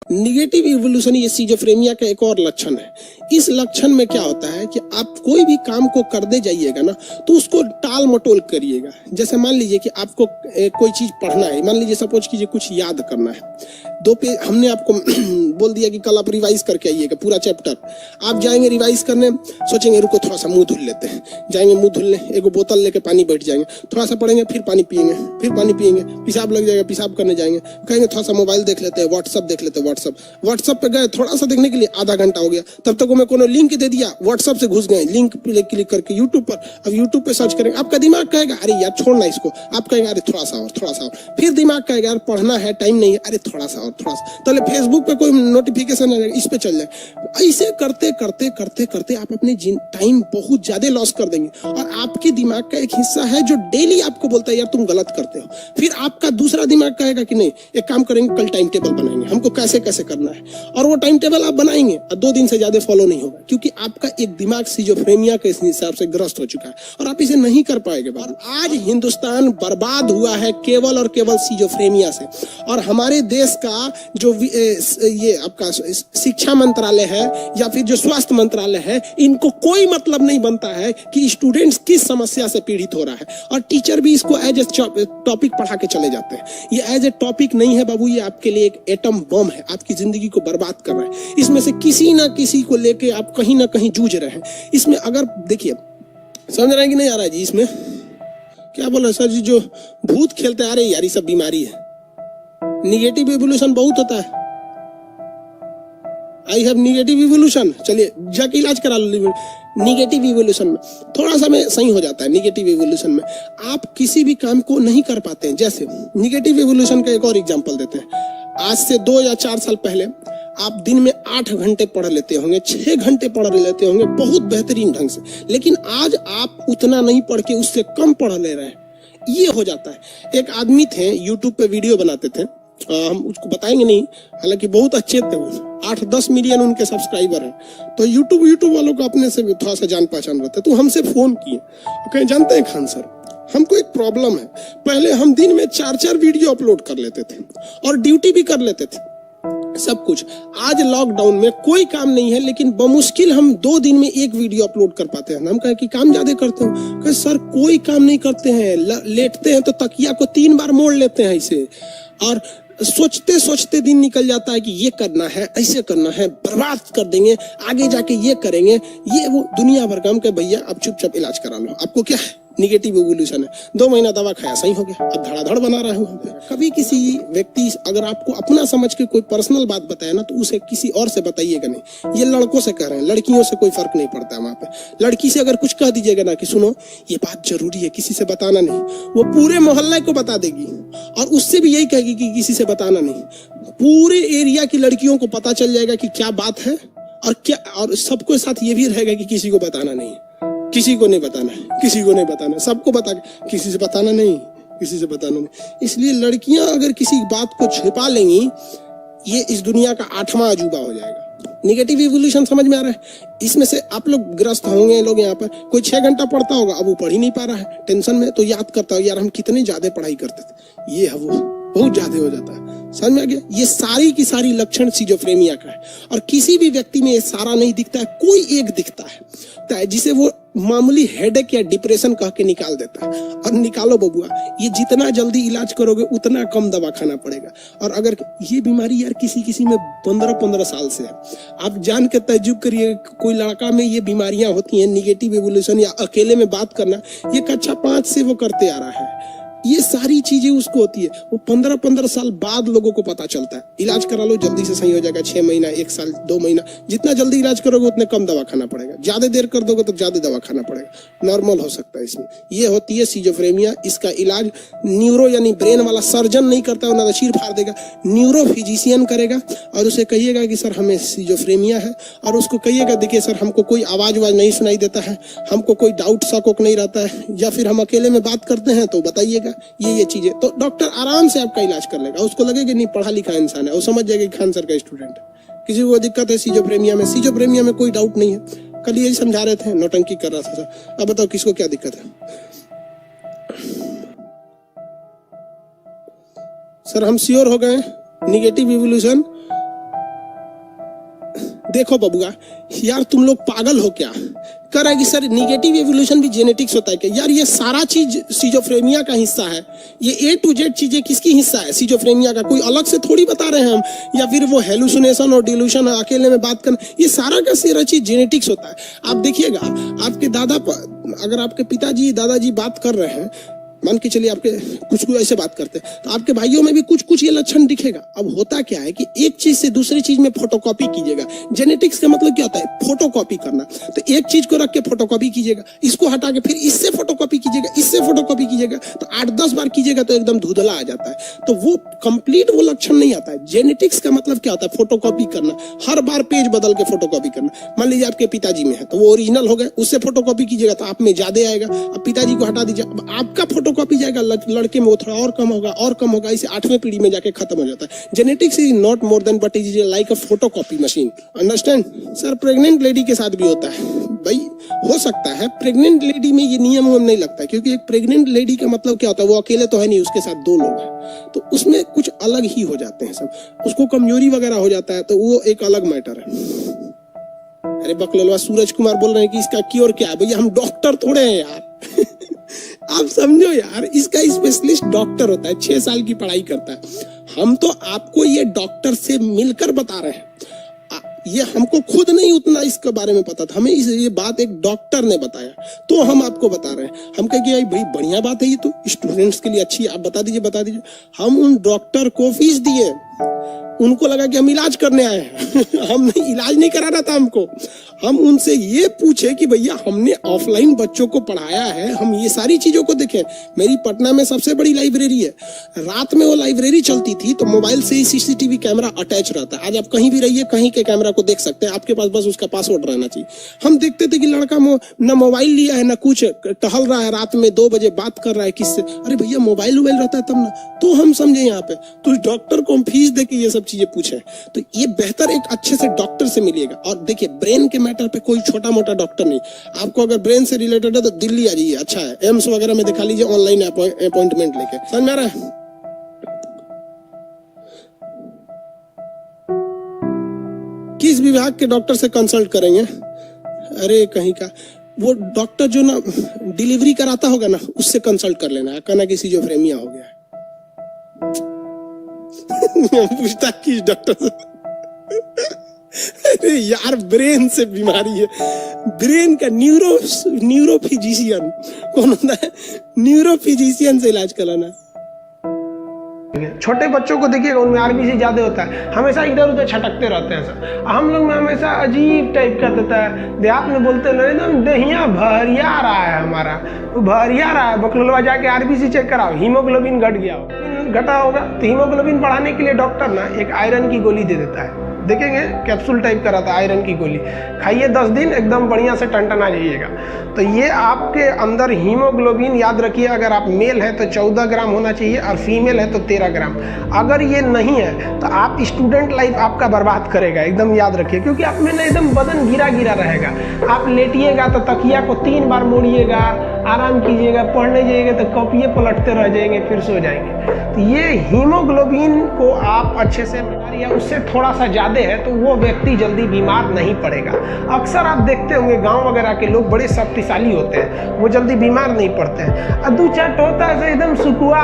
Negative evolution ये schizophrenia का एक और लक्षण है। इस लक्षण में क्या होता है कि आप कोई भी काम को करते जाइएगा ना तो उसको टाल मटोल करिएगा। जैसे मान लीजिए कि आपको कोई चीज पढ़ना है, मान लीजिए सपोज कीजिए कुछ याद करना है, 2 पेज हमने आपको बोल दिया कि कल आप रिवाइज करके आइएगा पूरा चैप्टर। आप जाएंगे रिवाइज करने, सोचेंगे रुको थोड़ा सा मुंह धुल लेते हैं, जाएंगे मुंह धुलने, एक बोतल लेके पानी बैठ जाएंगे, थोड़ा सा पढ़ेंगे, फिर पानी पिएंगे, फिर पानी पिएंगे, पेशाब लग जाएगा, पेशाब करने जाएंगे, कहेंगे थोड़ा सा मोबाइल देख लेते हैं, व्हाट्सअप देख लेते हैं। व्हाट्सअप पे गए, थोड़ा सा देखने के लिए आधा घंटा हो गया, तब तक मैं कोनो लिंक दे दिया, व्हाट्सअप से घुस गए, लिंक पे क्लिक करके यूट्यूब पर। अब यूट्यूब पे सर्च करेंगे, आपका दिमाग कहेगा अरे यार छोड़ना इसको, आप कहेंगे अरे थोड़ा सा और, फिर दिमाग कहेगा यार पढ़ना है, टाइम नहीं है, अरे थोड़ा सा और, तो फेसबुक पे कोई नोटिफिकेशन आ जाएगा, इस पे चल जाए। ऐसे करते करते करते करते आप अपने टाइम बहुत ज्यादा लॉस कर देंगे। और आपके दिमाग का एक हिस्सा है जो डेली आपको बोलता है यार तुम गलत करते हो। फिर आपका दूसरा दिमाग कहेगा कि नहीं एक काम करेंगे, कल टाइम टेबल बनाएंगे, हमको कैसे कैसे करना है। और वो टाइम टेबल आप बनाएंगे और 2 दिन से ज्यादा फॉलो नहीं होगा, क्योंकि आपका एक दिमाग सिजोफ्रेनिया के हिसाब से ग्रस्त हो चुका है और आप इसे नहीं कर पाएंगे। और आज हिंदुस्तान बर्बाद हुआ है केवल और केवल सिजोफ्रेनिया से। और हमारे देश का जो ये आपका शिक्षा मंत्रालय है या फिर जो स्वास्थ्य मंत्रालय है, इनको कोई मतलब नहीं बनता है कि स्टूडेंट्स किस समस्या से पीड़ित हो रहा है। और टीचर भी इसको एज ए टॉपिक पढ़ा के चले जाते हैं। ये एज ए टॉपिक नहीं है बाबू, ये आपके लिए एक एटम बम है, आपकी जिंदगी को बर्बाद कर रहा है। इसमें से किसी ना किसी को लेके आप कहीं ना कहीं जूझ रहे हैं। इसमें अगर देखिए समझ रहे हैं कि नहीं आ रहा है जी, इसमें क्या बोल रहे सर जी, जो भूत खेलते आ रहे यार ये सब बीमारी है। निगेटिव इवोल्यूशन बहुत होता है। आई हैव निगेटिव इवोल्यूशन, चलिए जाके इलाज करा लो। निगेटिव इवोल्यूशन में थोड़ा सा में सही हो जाता है। निगेटिव इवोल्यूशन में आप किसी भी काम को नहीं कर पाते हैं। जैसे निगेटिव इवोल्यूशन का एक और एग्जांपल देते हैं। आज से 2 या 4 साल पहले आप दिन में 8 घंटे पढ़ लेते होंगे, 6 घंटे पढ़ लेते होंगे बहुत बेहतरीन ढंग से, लेकिन आज आप उतना नहीं पढ़ के उससे कम पढ़ ले रहे हैं। ये हो जाता है। एक आदमी थे यूट्यूब पे वीडियो बनाते थे, हम उसको बताएंगे नहीं, हालांकि बहुत अच्छे थे वो, 8-10 मिलियन उनके सब्सक्राइबर हैं। तो यूट्यूब वालों को अपने से थोड़ा सा जान पहचान रहता है, तो हमसे फोन किए, कहें जानते हैं खान सर हमको एक प्रॉब्लम है। पहले हम दिन में 4-4 वीडियो अपलोड कर लेते थे और ड्यूटी भी कर लेते थे, सब कुछ। आज लॉकडाउन में कोई काम नहीं है, लेकिन बमुश्किल हम 2 दिन में 1 वीडियो अपलोड कर पाते हैं। हम कहें कि काम ज्यादा करते हो, कहे सर कोई काम नहीं करते हैं, लेटते हैं तो तकिया को 3 बार मोड़ लेते हैं ऐसे, और सोचते सोचते दिन निकल जाता है कि ये करना है, ऐसे करना है, बर्बाद कर देंगे, आगे जाके ये करेंगे, ये वो दुनिया भर काम के। भैया आप चुपचाप इलाज करा लो, आपको क्या है निगेटिव इवोल्यूशन है। 2 महीना दवा खाया सही हो गया, अब धड़ाधड़ बना रहा हूँ। कभी किसी व्यक्ति अगर आपको अपना समझ के कोई पर्सनल बात बताए ना, तो उसे किसी और से बताइएगा नहीं। ये लड़कों से कह रहे हैं, लड़कियों से कोई फर्क नहीं पड़ता है वहां पे। लड़की से अगर कुछ कह दीजिएगा ना कि सुनो ये बात जरूरी है, किसी से बताना नहीं, वो पूरे मोहल्ले को बता देगी। और उससे भी यही कहेगी कि किसी से बताना नहीं। पूरे एरिया की लड़कियों को पता चल जाएगा कि क्या बात है और क्या, और सबको साथ ये भी रहेगा कि किसी को बताना नहीं, किसी को नहीं बताना है, किसी को नहीं बताना, सबको बता, किसी से बताना नहीं, किसी से बताना नहीं। इसलिए लड़कियां अगर किसी बात को छिपा लेंगी, ये इस दुनिया का 8वां अजूबा हो जाएगा। निगेटिव इवोल्यूशन समझ में आ रहा है? इसमें से आप लोग ग्रस्त होंगे। लोग यहाँ पर कोई 6 घंटा पढ़ता होगा, अब वो पढ़ ही नहीं पा रहा है टेंशन में, तो याद करता हो यार हम कितने ज्यादा पढ़ाई करते थे, ये है वो बहुत ज्यादा हो जाता है। समझ में आ गया? ये सारी की सारी लक्षण सिजोफ्रेनिया का है। और किसी भी व्यक्ति में ये सारा नहीं दिखता है, कोई एक दिखता है जिसे वो मामूली हेडेक या डिप्रेशन कह के निकाल देता है। और निकालो बबुआ, ये जितना जल्दी इलाज करोगे उतना कम दवा खाना पड़ेगा। और अगर ये बीमारी यार किसी में 15-15 साल से है, आप जान के तजुब करिए कोई लड़का में ये बीमारियां होती हैं, निगेटिव इवोल्यूशन या अकेले में बात करना, ये कक्षा 5 से वो करते आ रहा है। ये सारी चीजें उसको होती है, वो 15-15 साल बाद लोगों को पता चलता है। इलाज करा लो जल्दी से सही हो जाएगा, 6 महीना, 1 साल, 2 महीना, जितना जल्दी इलाज करोगे उतने कम दवा खाना पड़ेगा। ज्यादा देर कर दोगे तो ज्यादा दवा खाना पड़ेगा, नॉर्मल हो सकता है। इसमें ये होती है सिजोफ्रेनिया। इसका इलाज न्यूरो यानी ब्रेन वाला सर्जन नहीं करता है, ना चीर फाड़ देगा, न्यूरो फिजिशियन करेगा। और उसे कहिएगा कि सर हमें सिजोफ्रेनिया है, और उसको कहिएगा देखिए सर हमको कोई आवाज नहीं सुनाई देता है, हमको कोई डाउट शक नहीं रहता है, या फिर हम अकेले में बात करते हैं तो बताइएगा ये चीजें, तो डॉक्टर आराम से आपका इलाज कर लेगा। उसको लगेगा नहीं पढ़ा लिखा इंसान है, वो समझ जाएगा कि खान सर का स्टूडेंट है। किसी को दिक्कत है सिजोफ्रेनिया में, सिजोफ्रेनिया में कोई डाउट नहीं है। कल यही समझा रहे थे, नौटंकी कर रहा था सर। अब बताओ किसको क्या दिक्कत है? सर हम श्योर हो गए निगेटिव इवोल्यूशन देखो बबुआ, यार तुम लोग पागल हो क्या? कह रहा है कि सर निगेटिव एवोल्यूशन भी जेनेटिक्स होता है क्या? यार ये सारा चीज सिजोफ्रेनिया का हिस्सा है। ये A to Z चीजें किसकी हिस्सा है? सिजोफ्रेनिया का। कोई अलग से थोड़ी बता रहे हैं हम, या फिर वो हेलुसिनेशन और डिल्यूशन अकेले में बात करना, ये सारा का सारा चीज जेनेटिक्स होता है। आप देखिएगा, आपके अगर आपके पिताजी दादाजी बात कर रहे हैं, मान के चलिए आपके कुछ ऐसे बात करते हैं, तो आपके भाइयों में भी कुछ कुछ ये लक्षण दिखेगा। अब होता क्या है कि एक चीज से दूसरी चीज में फोटोकॉपी कीजिएगा। जेनेटिक्स का मतलब क्या होता है? फोटोकॉपी करना। तो एक चीज को रख के फोटोकॉपी कीजिएगा, इसको हटा के फिर इससे फोटोकॉपी कीजिएगा, इससे फोटोकॉपी कीजिएगा, तो 8-10 बार कीजिएगा तो एकदम धुंधला आ जाता है। तो वो कंप्लीट वो लक्षण नहीं आता है। जेनेटिक्स का मतलब क्या होता है? फोटोकॉपी करना, हर बार पेज बदल के फोटोकॉपी करना। मान लीजिए आपके पिताजी में है तो वो ओरिजिनल हो गए, उससे फोटोकॉपी कीजिएगा तो आप में ज्यादा आएगा। अब पिताजी को हटा दीजिए, अब आपका फोटोकॉपी जाएगा, लड़के में वो थोड़ा और कम होगा और कम होगा, इसे 8वें पीढ़ी में जाके खत्म हो जाता है। Genetics is not more than but is like a photocopy machine. Understand? Sir pregnant lady के साथ भी होता है भाई, हो सकता है। प्रेग्नेंट लेडी में ये नियम नहीं लगता है, क्योंकि एक प्रेग्नेंट लेडी का मतलब क्या होता है? वो अकेले तो है नहीं, उसके साथ 2 लोग हैं, तो उसमें कुछ अलग ही हो जाते हैं सब। उसको कमजोरी वगैरह हो जाता है, तो वो एक अलग मैटर है। अरे बकलवा सूरज कुमार बोल रहे हैं कि इसका क्योर क्या है? भैया हम डॉक्टर थोड़े हैं यार। आप समझो यार, इसका स्पेशलिस्ट डॉक्टर होता है, 6 साल की पढ़ाई करता है। हम तो आपको ये डॉक्टर से मिलकर बता रहे हैं, ये हमको खुद नहीं उतना इसके बारे में पता था, हमें ये बात एक डॉक्टर ने बताया तो हम आपको बता रहे हैं। हम कहें कि भाई बढ़िया बात है, ये तो स्टूडेंट्स के लिए अच्छी है, आप बता दीजिए। हम उन डॉक्टर को फीस दिए, उनको लगा कि हम इलाज करने आए हैं। हम नहीं, इलाज नहीं कराना था हमको। हम उनसे ये पूछे कि भैया हमने ऑफलाइन बच्चों को पढ़ाया है, हम ये सारी चीजों को देखें। मेरी पटना में सबसे बड़ी लाइब्रेरी है, रात में वो लाइब्रेरी चलती थी तो मोबाइल से ही CCTV कैमरा अटैच रहता है। आज आप कहीं भी रहिए, कहीं के कैमरा को देख सकते हैं, आपके पास बस उसका पासवर्ड रहना चाहिए। हम देखते थे कि लड़का न मोबाइल लिया है, न कुछ, टहल रहा है रात में 2 बजे, बात कर रहा है किससे? अरे भैया मोबाइल रहता है तब ना, तो हम समझे यहाँ पे। तो डॉक्टर को हम फीस दे के ये सब चीजें पूछे, तो ये बेहतर एक अच्छे से डॉक्टर से मिलिएगा। और देखिए ब्रेन के मैटर पे कोई छोटा मोटा डॉक्टर नहीं, आपको अगर ब्रेन से रिलेटेड है तो दिल्ली आ जाइए, अच्छा है, एम्स वगैरह में दिखा लीजिए, ऑनलाइन अपॉइंटमेंट लेके। समझ में आ रहा है? किस विभाग के डॉक्टर से कंसल्ट करेंगे? अरे कहीं का वो डॉक्टर जो ना डिलीवरी कराता होगा ना, उससे कंसल्ट कर लेना, कहना कि सिजोफ्रेनिया हो गया। पूछता किस डॉक्टर से? अरे यार ब्रेन से बीमारी है, ब्रेन का न्यूरोफिजिशियन कौन होता है? न्यूरोफिजिशियन से इलाज कराना। छोटे बच्चों को देखिएगा, उनमें RBC ज्यादा होता है, हमेशा इधर उधर छटकते रहते हैं सर। हम लोग में हमेशा अजीब टाइप का देता है, देहात में बोलते हैं एकदम दहिया भरिया रहा है, हमारा वो भरिया रहा है। बकलवा जाके RBC चेक कराओ, हीमोग्लोबिन घट गया घटा होगा, तो हीमोग्लोबिन बढ़ाने के लिए डॉक्टर ना एक आयरन की गोली दे देता है, देखेंगे कैप्सूल टाइप का रहता है, आयरन की गोली खाइए 10 दिन, एकदम बढ़िया से टनटना जाइएगा। तो ये आपके अंदर हीमोग्लोबिन, याद रखिए, अगर आप मेल है तो 14 ग्राम होना चाहिए और फीमेल है तो 13 ग्राम। अगर ये नहीं है तो आप स्टूडेंट लाइफ आपका बर्बाद करेगा, एकदम याद रखिए, क्योंकि आप में ना एकदम बदन गिरा गिरा रहेगा। आप लेटिएगा तो तकिया को 3 बार मोड़िएगा, आराम कीजिएगा, पढ़ने जाइएगा तो कॉपिए पलटते रह जाएंगे, फिर सो जाएंगे। तो ये हीमोग्लोबिन को आप अच्छे से, या उससे थोड़ा सा ज़्यादा है तो वो व्यक्ति जल्दी बीमार नहीं पड़ेगा। अक्सर आप देखते होंगे गांव वगैरह के लोग बड़े शक्तिशाली होते हैं, वो जल्दी बीमार नहीं पड़ते हैं। अदू चट होता है एकदम सुकुआ,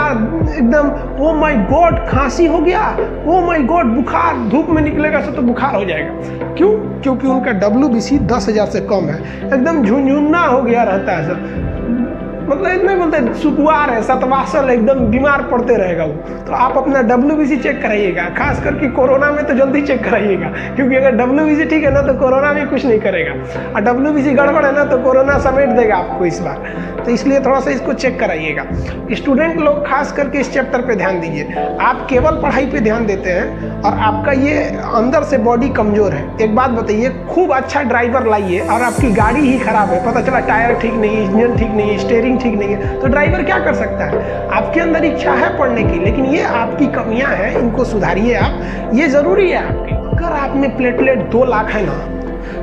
एकदम ओ माय गॉड खांसी हो गया, ओ माय गॉड बुखार, धूप में निकलेगा तो बुखार हो जाएगा। क्यों? क्योंकि उनका WBC 10,000 से कम है, एकदम झुंझुन्ना हो गया रहता है सर, मतलब इतना बोलते हैं सुकुआर है, सतवासल, एकदम बीमार पड़ते रहेगा वो। तो आप अपना WBC चेक कराइएगा, खास करके कोरोना में तो जल्दी चेक कराइएगा, क्योंकि अगर WBC ठीक है ना तो कोरोना भी कुछ नहीं करेगा, और WBC गड़बड़ है ना तो कोरोना समेट देगा आपको इस बार। तो इसलिए थोड़ा सा इसको चेक कराइएगा। स्टूडेंट लोग खास करके इस चैप्टर पे ध्यान दीजिए। आप केवल पढ़ाई पे ध्यान देते हैं और आपका ये अंदर से बॉडी कमजोर है। एक बात बताइए, खूब अच्छा ड्राइवर लाइए और आपकी गाड़ी ही खराब है, पता चला टायर ठीक नहीं है, इंजन ठीक नहीं है, स्टीयरिंग ठीक नहीं है, तो ड्राइवर क्या कर सकता है? आपके अंदर इच्छा है पढ़ने की, लेकिन ये आपकी कमियां हैं, इनको सुधारिए आप, ये जरूरी है आपकी। अगर आप में प्लेटलेट 2 लाख है ना,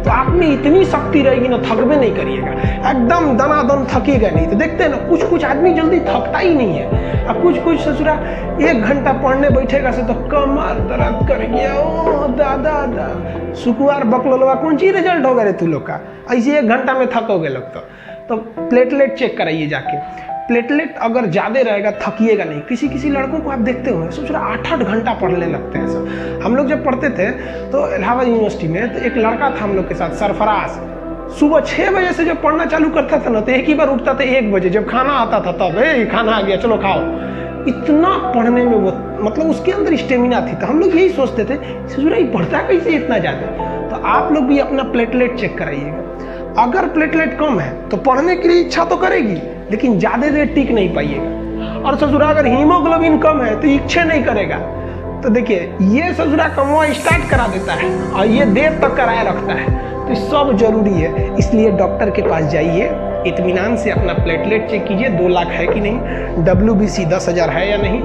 तो आप में इतनी शक्ति रहेगी ना, थकबे नहीं करिएगा, एकदम दनादन थकेगा नहीं। तो देखते हैं ना, कुछ कुछ आदमी जल्दी थकता ही नहीं है, और कुछ कुछ ससुरा 1 घंटा पढ़ने बैठेगा से तो कमर दर्द कर गया, ओ दादा सुकुआर बकलोलवा कौन सी रिजल्ट होगा रे तू लोग का, ऐसे 1 घंटा में थकोगे लोग। तो प्लेटलेट चेक कराइए जाके। प्लेटलेट अगर ज़्यादा रहेगा थकिएगा नहीं। किसी किसी लड़कों को आप देखते होंगे सोच रहा 8-8 घंटा पढ़ने लगते हैं सब। हम लोग जब पढ़ते थे तो इलाहाबाद यूनिवर्सिटी में, तो एक लड़का था हम लोग के साथ, सरफराज, सुबह 6 बजे से जब पढ़ना चालू करता था ना, तो एक ही बार उठता था 1 बजे, जब खाना आता था तब, खाना आ गया चलो खाओ। इतना पढ़ने में वो, मतलब उसके अंदर स्टेमिना थी। तो हम लोग यही सोचते थे ससुरा ये पढ़ता कैसे इतना ज़्यादा। तो आप लोग भी अपना प्लेटलेट चेक कराइएगा। अगर प्लेटलेट कम है तो पढ़ने के लिए इच्छा तो करेगी, लेकिन ज़्यादा देर टिक नहीं पाइएगा। और ससुरा अगर हीमोग्लोबिन कम है तो इच्छा नहीं करेगा। तो देखिए, ये ससुरा कमवा स्टार्ट करा देता है और ये देर तक कराए रखता है। तो सब जरूरी है, इसलिए डॉक्टर के पास जाइए, इत्मीनान से अपना प्लेटलेट चेक कीजिए 2 लाख है कि नहीं, WBC 10,000 है या नहीं,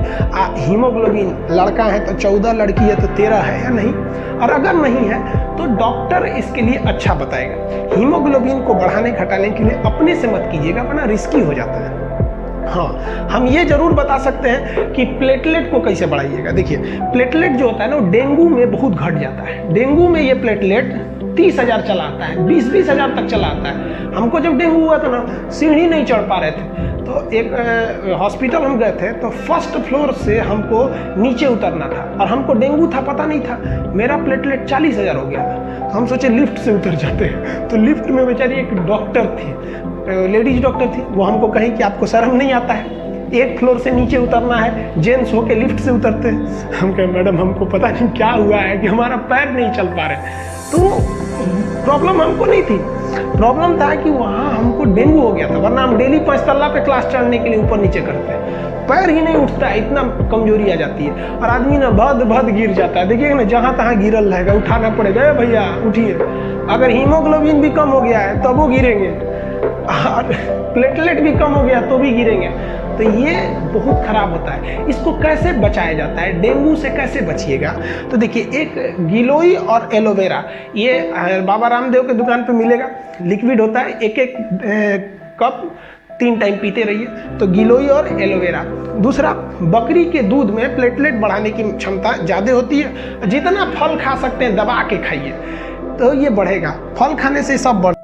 हीमोग्लोबिन लड़का है तो 14, लड़की है तो 13 है या नहीं। और अगर नहीं है तो डॉक्टर इसके लिए अच्छा बताएगा। हीमोग्लोबिन को बढ़ाने घटाने के लिए अपने से मत कीजिएगा, वरना रिस्की हो जाता है। हाँ, हम ये जरूर बता सकते हैं कि प्लेटलेट को कैसे बढ़ाइएगा। देखिए, प्लेटलेट जो होता है ना, डेंगू में बहुत घट जाता है। डेंगू में ये प्लेटलेट 30,000 चला आता है, 20-20 हज़ार तक चला आता है। हमको जब डेंगू हुआ था ना, सीढ़ी नहीं चढ़ पा रहे थे, तो एक हॉस्पिटल हम गए थे, तो 1st फ्लोर से हमको नीचे उतरना था और हमको डेंगू था, पता नहीं था। मेरा प्लेटलेट 40,000 हो गया था। तो हम सोचे लिफ्ट से उतर जाते हैं। तो लिफ्ट में बेचारी एक डॉक्टर थी, लेडीज डॉक्टर थी, वो हमको कही कि आपको शर्म नहीं आता है, 1 फ्लोर से नीचे उतरना है, जेंट्स होके लिफ्ट से उतरते हैं। हम कहे मैडम हमको पता नहीं क्या हुआ है कि हमारा पैर नहीं चल पा रहे। तो प्रॉब्लम हमको नहीं थी, प्रॉब्लम था कि वहाँ हमको डेंगू हो गया था, वरना हम डेली 5 तल्ला पे क्लास चढ़ने के लिए ऊपर नीचे करते हैं। पैर ही नहीं उठता है, इतना कमजोरी आ जाती है और आदमी ना भद गिर जाता है। देखिएगा ना, जहाँ तहाँ गिरल रहेगा, उठाना पड़ेगा, भैया उठिए। अगर हीमोग्लोबिन भी कम हो गया है तब वो गिरेंगे, और प्लेटलेट भी कम हो गया तो भी गिरेंगे। तो ये बहुत खराब होता है। इसको कैसे बचाया जाता है, डेंगू से कैसे बचिएगा? तो देखिए, एक गिलोई और एलोवेरा, ये बाबा रामदेव के दुकान पे मिलेगा, लिक्विड होता है, 1-1 कप 3 टाइम पीते रहिए। तो गिलोई और एलोवेरा। दूसरा, बकरी के दूध में प्लेटलेट बढ़ाने की क्षमता ज़्यादा होती है। जितना फल खा सकते हैं दबा के खाइए, तो ये बढ़ेगा। फल खाने से सब बढ़